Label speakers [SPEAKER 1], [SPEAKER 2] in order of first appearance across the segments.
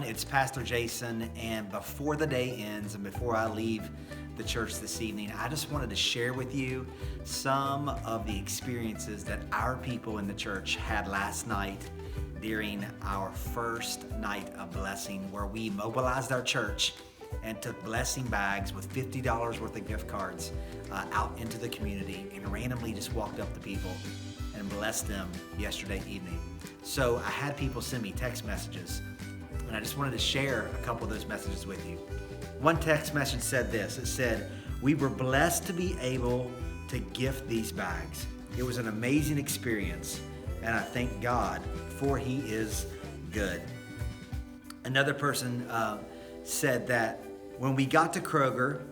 [SPEAKER 1] It's Pastor Jason, and before the day ends and before I leave the church this evening, I just wanted to share with you some of the experiences that our people in the church had last night during our first night of blessing, where we mobilized our church and took blessing bags with $50 worth of gift cards out into the community and randomly just walked up to people and blessed them yesterday evening. So I had people send me text messages, and I just wanted to share a couple of those messages with you. One text message said this. It said, "We were blessed to be able to gift these bags. It was an amazing experience, and I thank God for He is good." Another person said that when we got to Kroger,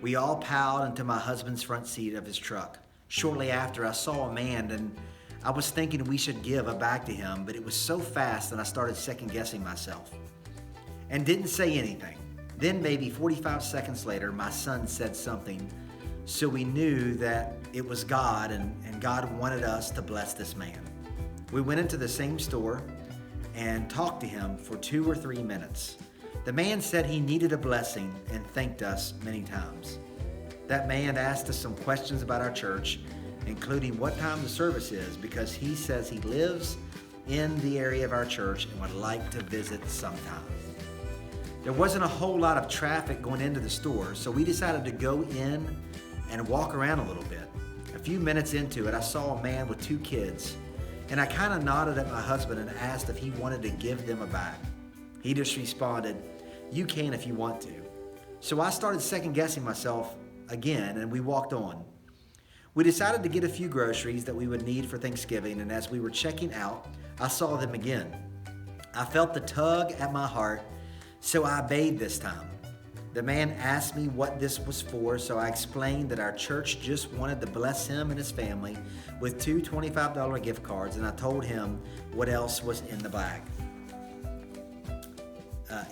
[SPEAKER 1] we all piled into my husband's front seat of his truck. Shortly after, I saw a man, and I was thinking we should give a bag to him, but it was so fast that I started second guessing myself and didn't say anything. Then maybe 45 seconds later, my son said something, so we knew that it was God, and God wanted us to bless this man. We went into the same store and talked to him for 2 or 3 minutes. The man said he needed a blessing and thanked us many times. That man asked us some questions about our church, including what time the service is, because he says he lives in the area of our church and would like to visit sometime. There wasn't a whole lot of traffic going into the store, so we decided to go in and walk around a little bit. A few minutes into it, I saw a man with 2 kids, and I kind of nodded at my husband and asked if he wanted to give them a bag. He just responded, "You can if you want to." So I started second guessing myself again, and we walked on. We decided to get a few groceries that we would need for Thanksgiving, and as we were checking out, I saw them again. I felt the tug at my heart, so I obeyed this time. The man asked me what this was for, so I explained that our church just wanted to bless him and his family with 2 $25 gift cards, and I told him what else was in the bag.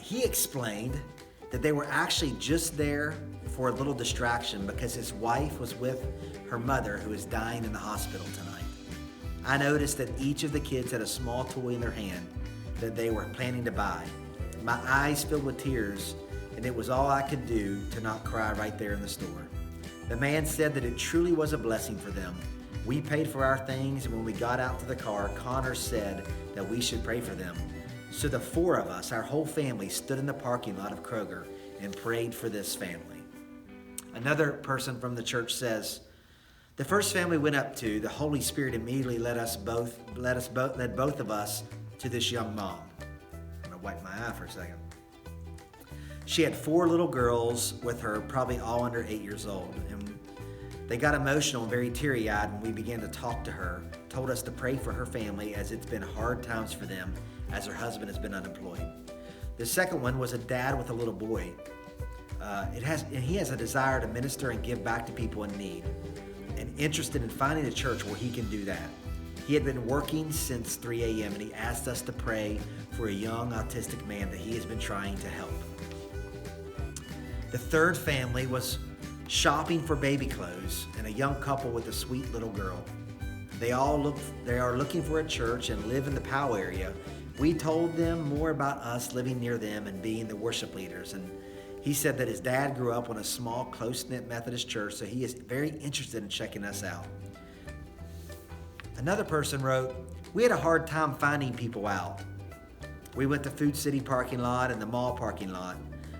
[SPEAKER 1] He explained that they were actually just there for a little distraction because his wife was with her mother, who is dying in the hospital tonight. I noticed that each of the kids had a small toy in their hand that they were planning to buy. My eyes filled with tears, and it was all I could do to not cry right there in the store. The man said that it truly was a blessing for them. We paid for our things, and when we got out to the car, Connor said that we should pray for them. So the 4 of us, our whole family, stood in the parking lot of Kroger and prayed for this family. Another person from the church says, "The first family went up to, the Holy Spirit immediately led both of us to this young mom." I'm gonna wipe my eye for a second. She had 4 little girls with her, probably all under 8 years old, and they got emotional and very teary-eyed when we began to talk to her, told us to pray for her family as it's been hard times for them as her husband has been unemployed. The second one was a dad with a little boy. He has a desire to minister and give back to people in need, and interested in finding a church where he can do that. He had been working since 3 a.m. and he asked us to pray for a young autistic man that he has been trying to help. The third family was shopping for baby clothes and a young couple with a sweet little girl. They are looking for a church and live in the Powell area. We told them more about us living near them and being the worship leaders, and he said that his dad grew up in a small, close-knit Methodist church, so he is very interested in checking us out. Another person wrote, "We had a hard time finding people out. We went to Food City parking lot and the mall parking lot,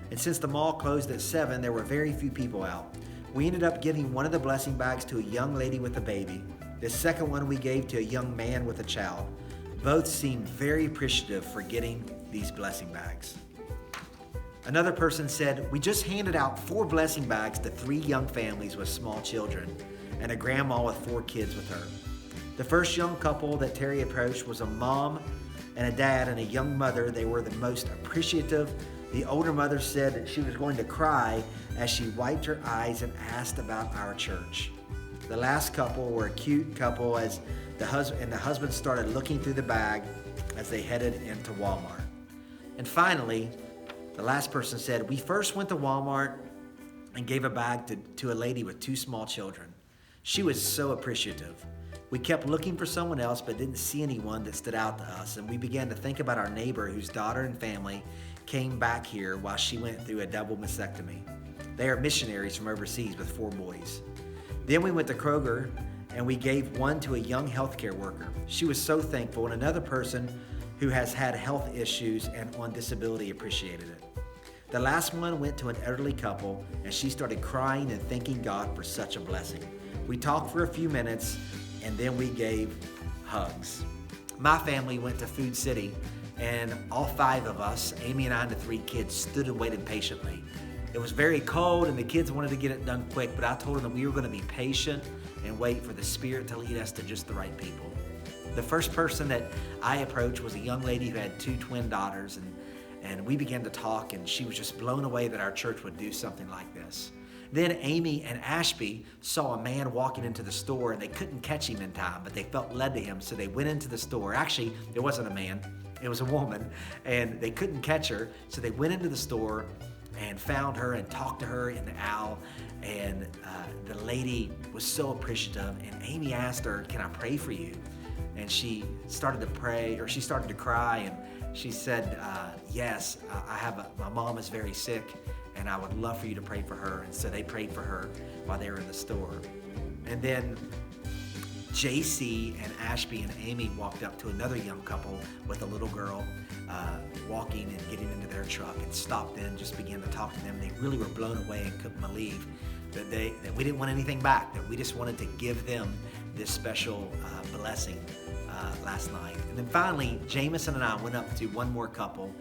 [SPEAKER 1] and since the mall closed at 7, there were very few people out. We ended up giving one of the blessing bags to a young lady with a baby. The second one we gave to a young man with a child. Both seemed very appreciative for getting these blessing bags." Another person said, "We just handed out 4 blessing bags to 3 young families with small children and a grandma with 4 kids with her. The first young couple that Terry approached was a mom and a dad and a young mother. They were the most appreciative. The older mother said that she was going to cry as she wiped her eyes and asked about our church. The last couple were a cute couple as the husband started looking through the bag as they headed into Walmart." And finally, the last person said, "We first went to Walmart and gave a bag to a lady with 2 small children. She was so appreciative. We kept looking for someone else but didn't see anyone that stood out to us, and we began to think about our neighbor whose daughter and family came back here while she went through a double mastectomy. They are missionaries from overseas with 4 boys. Then we went to Kroger and we gave one to a young healthcare worker. She was so thankful, and another person who has had health issues and on disability appreciated it. The last one went to an elderly couple, and she started crying and thanking God for such a blessing. We talked for a few minutes, and then we gave hugs. My family went to Food City, and all 5 of us, Amy and I and the 3 kids, stood and waited patiently. It was very cold, and the kids wanted to get it done quick, but I told them that we were going to be patient and wait for the Spirit to lead us to just the right people. The first person that I approached was a young lady who had 2 twin daughters, and we began to talk, and she was just blown away that our church would do something like this. Then Amy and Ashby saw a man walking into the store, and they couldn't catch him in time, but they felt led to him, so they went into the store. Actually, it wasn't a man, it was a woman, and they couldn't catch her, so they went into the store and found her and talked to her in the aisle, and the lady was so appreciative, and Amy asked her, "Can I pray for you?" And she started to pray, or she started to cry, and she said, "Yes, my mom is very sick, and I would love for you to pray for her." And so they prayed for her while they were in the store. And then JC and Ashby and Amy walked up to another young couple with a little girl walking and getting into their truck, and stopped in, just began to talk to them. They really were blown away and couldn't believe that we didn't want anything back, that we just wanted to give them this special blessing last night. And then finally, Jameson and I went up to one more couple.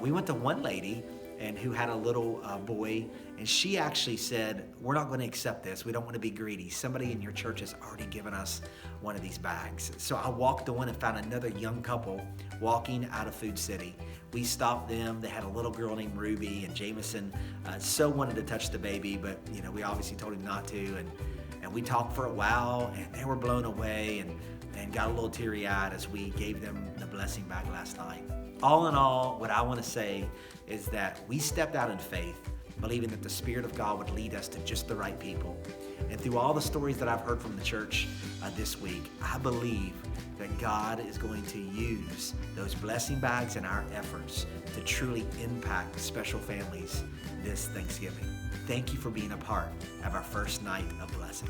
[SPEAKER 1] We went to one lady and who had a little boy, and she actually said, "We're not going to accept this. We don't want to be greedy. Somebody in your church has already given us one of these bags." So I walked on and found another young couple walking out of Food City. We stopped them. They had a little girl named Ruby, and Jameson so wanted to touch the baby, but we obviously told him not to, and we talked for a while, and they were blown away and got a little teary-eyed as we gave them the blessing bag last night. All in all, what I want to say is that we stepped out in faith, believing that the Spirit of God would lead us to just the right people. And through all the stories that I've heard from the church this week, I believe that God is going to use those blessing bags and our efforts to truly impact special families this Thanksgiving. Thank you for being a part of our first night of blessing.